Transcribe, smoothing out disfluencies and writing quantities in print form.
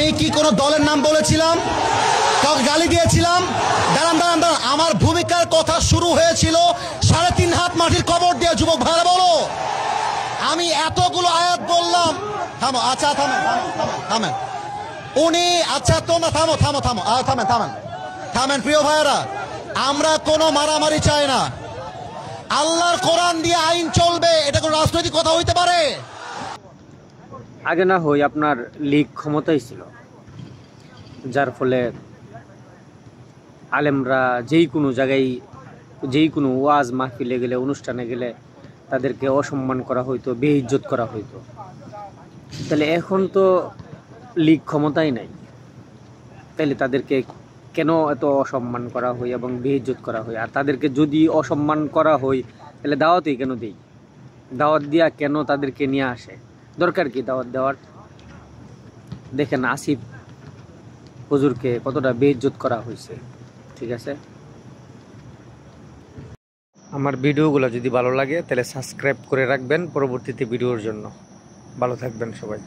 আমি কি কোনো দলের নাম বলেছিলাম, কাউকে গালি দিয়েছিলাম? দাঁড়ান দাঁড়ান দাঁড়ান, আমার ভূমিকার কথা শুরু হয়েছিল 3.5 হাত মাটির কবর দিয়ে। যুবক ভাইরা বলো, আমি এতগুলো আয়াত বললাম। থামো, আচ্ছা থামেন থামেন থামেন উনি, আচ্ছা তোমরা থামো থামো থামো থামেন থামেন থামেন। প্রিয় ভাইয়েরা, আমরা কোনো মারামারি চাই না। আল্লাহর কোরআন দিয়ে আইন চলবে, এটা কোনো রাজনৈতিক কথা হইতে পারে? আগে না হয় আপনার লীগ ক্ষমতায় ছিল, যার ফলে আলেমরা যেই কোনো জায়গায়, যেই কোনো ওয়াজ মাহফিলে গেলে, অনুষ্ঠানে গেলে তাদেরকে অসম্মান করা হইতো, বেইজ্জত করা হইতো। তাহলে এখন তো লীগ ক্ষমতাই নাই, তাহলে তাদেরকে কেন এত অসম্মান করা হয় এবং বেইজ্জত করা হয়? আর তাদেরকে যদি অসম্মান করা হয় তাহলে দাওয়াতই কেন দেই? দাওয়াত দিয়া কেন তাদেরকে নিয়ে আসে? দরকার কি দাওয়াত দেওয়ার? দেখেন আসিফ হুজুরকে কতটা বেইজ্জত করা হয়েছে। ঠিক আছে, আমার ভিডিওগুলো যদি ভালো লাগে তাহলে সাবস্ক্রাইব করে রাখবেন পরবর্তীতে ভিডিওর জন্য। ভালো থাকবেন সবাই।